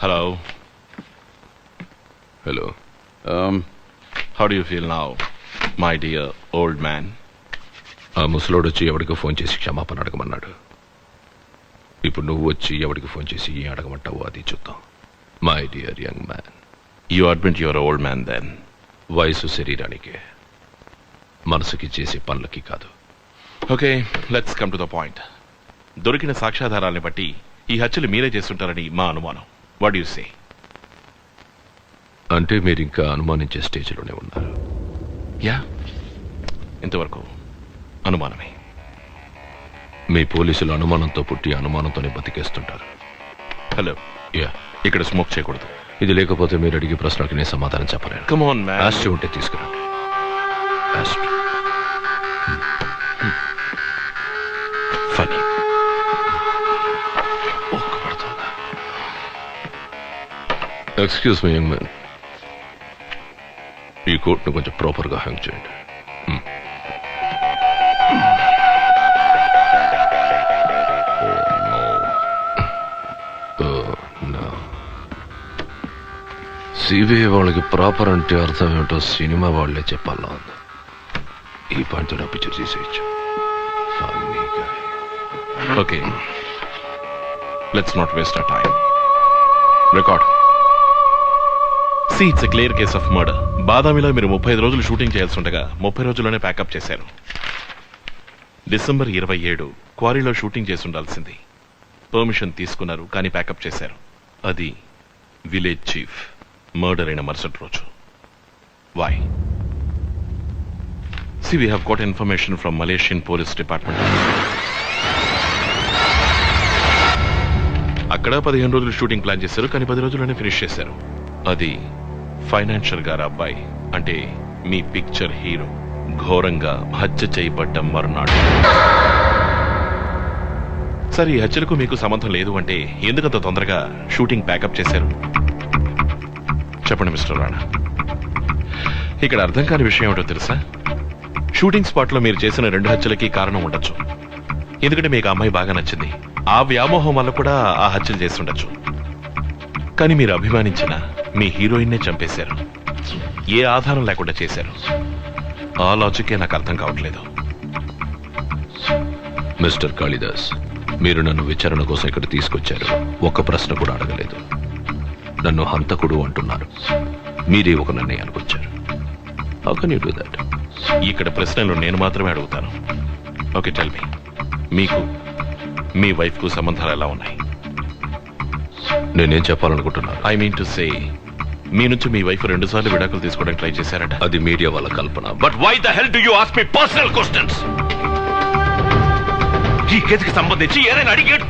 Hello. Hello. How do you feel now, my dear old man? ఆ ముసలోడు వచ్చి ఎవడికి ఫోన్ చేసి క్షమాపణ అడగమన్నాడు. ఇప్పుడు నువ్వు వచ్చి ఎవడికి ఫోన్ చేసి ఏం అడగమంటావు అది చూద్దాం. My dear young man. You admit you're an old man then. వయసు శరీరానికే, మనసుకి చేసే పనులకి కాదు. Okay, let's come to the point. దొరికిన సాక్ష్యాధారాల్ని బట్టి ఈ హత్యలు మీరే చేస్తుంటారని మా అనుమానం. What do you say? అంటే మీరు ఇంకా అనుమానించే స్టేజ్లోనే ఉన్నారు. యా, ఇంతవరకు అనుమానమే. మీ పోలీసులు అనుమానంతో పుట్టి అనుమానంతోనే బతికేస్తుంటారు. హలో, యా, ఇక్కడ స్మోక్ చేయకూడదు. ఇది లేకపోతే మీరు అడిగే ప్రశ్నకి నేను సమాధానం చెప్పలేను. Come on, man. ఆస్ట్రీ ఉంటే తీసుకురండి. ఆస్ట్రీ. Funny. Excuse me young man, ఈ కోట్ను కొంచెం ప్రాపర్గా హ్యాంగ్ చేయండి. సిబిఐ వాళ్ళకి ప్రాపర్ అంటే అర్థం ఏమిటో సినిమా వాళ్ళే చెప్పాలా ఉంది. ఈ పాయింట్తో నా పిక్చర్ తీసేయచ్చు. Okay, let's not waste our time. Record. See, it's a clear case of murder. బాదామిలో మీరు 35 రోజులు షూటింగ్ చేయాల్సి ఉండగా 30 రోజుల్లోనే ప్యాకప్ చేశారు. డిసెంబర్ 27 క్వారీలో షూటింగ్ చేసి ఉండాల్సింది. పర్మిషన్ తీసుకున్నారు, కానీ ప్యాకప్ చేశారు. అది విలేజ్ చీఫ్ మర్డర్ అయిన మరుసటి రోజు. Why? See, we have got information from Malaysian Police Department. అక్కడ 15 రోజులు షూటింగ్ ప్లాన్ చేశారు, కానీ 10 రోజుల్లోనే ఫినిష్ చేశారు. అది ఫైనాన్షియల్ గారు అబ్బాయి, అంటే మీ పిక్చర్ హీరో ఘోరంగా హత్య చేయబడ్డ మర్నాడు. సరే, ఈ హత్యలకు మీకు సంబంధం లేదు అంటే ఎందుకంత తొందరగా షూటింగ్ ప్యాకప్ చేశారు? చెప్పండి మిస్టర్ రాణా. ఇక్కడ అర్థం కాని విషయం ఏమిటో తెలుసా? షూటింగ్ స్పాట్ లో మీరు చేసిన 2 హత్యలకి కారణం ఉండొచ్చు. ఎందుకంటే మీకు ఆ అమ్మాయి బాగా నచ్చింది. ఆ వ్యామోహం వల్ల కూడా ఆ హత్యలు చేసి ఉండొచ్చు. కానీ మీరు అభిమానించిన మీ హీరోయిన్నే చంపేశారు. ఏ ఆధారం లేకుండా చేశారు. ఆ లాజికే నాకు అర్థం కావట్లేదు. మిస్టర్ కాళిదాస్, మీరు నన్ను విచారణ కోసం ఇక్కడ తీసుకొచ్చారు. ఒక్క ప్రశ్న కూడా అడగలేదు. నన్ను హంతకుడు అంటున్నారు. మీరే ఒక నిర్ణయానికి వచ్చారు. How can you do that? ఇక్కడ ప్రశ్నలు నేను మాత్రమే అడుగుతాను. ఓకే, టెల్ మీ, మీకు మీ వైఫ్ కు సంబంధాలు ఎలా ఉన్నాయి? నేనేం చెప్పాలనుకుంటున్నాను? ఐ మీన్ టు సే, మీ నుంచి మీ వైఫ్ 2 సార్లు విడాకులు తీసుకోవడానికి ట్రై చేశారట. అది మీడియా వాళ్ళ కల్పన. But why the hell do you ask me personal questions? ఈ కేసుకి సంబంధించి ఏదైనా అడిగాడు?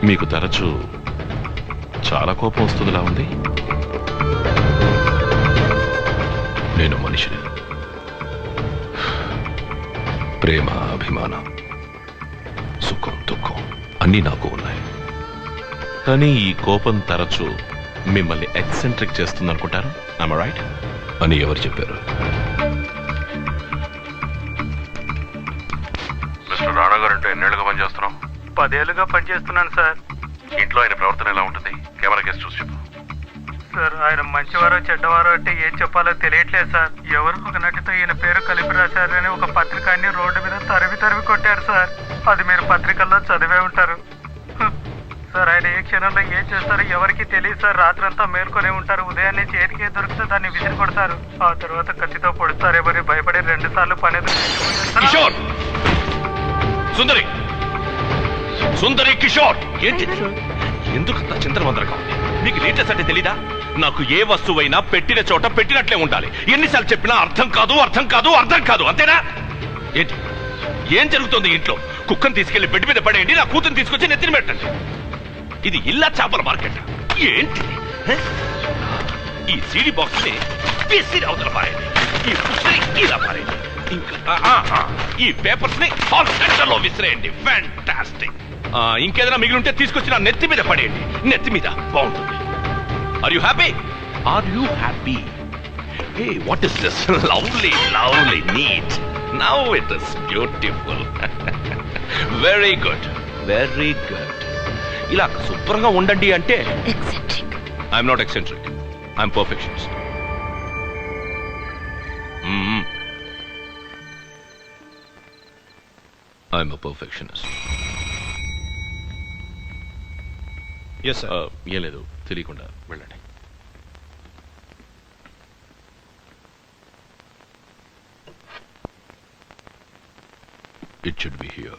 మీకు తరచూ చాలా కోపం వస్తుందిలా ఉంది. నేను మనిషిని. ప్రేమ, అభిమానం, సుఖం, దుఃఖం అన్నీ నాకు ఉన్నాయి. కానీ ఈ కోపం తరచూ మిమ్మల్ని ఎక్సెంట్రిక్ చేస్తుంది అనుకుంటారు. I am right? అని ఎవరు చెప్పారు? మిస్టర్ రాణా గారు అంటే ఎన్నేళ్ళుగా పనిచేస్తున్నాం? 10 ఏళ్ళుగా పనిచేస్తున్నాను సార్. ఇంట్లో ఆయన ప్రవర్తన ఎలా ఉంటుంది? కెమెరా కేసు చూసి చెప్పు. సార్, ఆయన మంచివారో చెడ్డవారో అంటే ఏం చెప్పాలో తెలియట్లేదు సార్. ఎవరు ఒక నటితో ఈయన పేరు కలిపి రాశారని ఒక పత్రికాన్ని రోడ్డు మీద తరివి కొట్టారు సార్. అది మీరు పత్రికల్లో చదివే ఉంటారు సార్. ఆయన ఏ క్షణంలో ఏం చేస్తారో ఎవరికి తెలియదు సార్. రాత్రంతా మేల్కొనే ఉంటారు. ఉదయాన్నే చేతికి దొరికితే దాన్ని విసిరి కొడతారు. ఆ తర్వాత కత్తితో పొడుస్తారేమని భయపడి 2 సార్లు పని కిషోర్, సుందరి, సుందరి, కిషోర్, ఏంటి ఎందుకంత చింతనవందరగా ఉంది? నీకు నీట్నెస్ అంటే తెలీదా? నాకు ఏ వస్తువైనా పెట్టిన చోట పెట్టినట్లే ఉండాలి. ఎన్నిసార్లు చెప్పినా అర్థం కాదు, అంతేనా? ఏంటి ఏం జరుగుతుంది ఇంట్లో? కుక్కను తీసుకెళ్లి బెడ్ మీద పడేయండి, నా కూతురు తీసుకొచ్చి నెత్తిన పెట్టండి. ఇది ఇల్లా చేపల మార్కెట్ ఏంటి? ఈ సీడీ బాక్స్ ని విసిరి అవతల పారేయండి, ఈ పుస్తని ఇలా పారేయండి, ఇంకా ఈ పేపర్స్ ని హాల్ సెంటర్ లో విసిరేయండి. ఫ్యాంటాస్టిక్. ఇంకేదైనా మిగిలి ఉంటే తీసుకొచ్చి నా నెత్తి మీద పడేయండి. నెత్తి మీద బాగుంటుంది. Are you happy? Hey, what is this? Lovely, neat. Now it is beautiful. Very good. Very good. ఇలా శుభ్రంగా ఉండండి అంటే eccentric. I'm not eccentric, I'm perfectionist. I'm a perfectionist. Yes sir. ఏం లేదు, తెలియకుండా వెళ్ళండి. It should be here.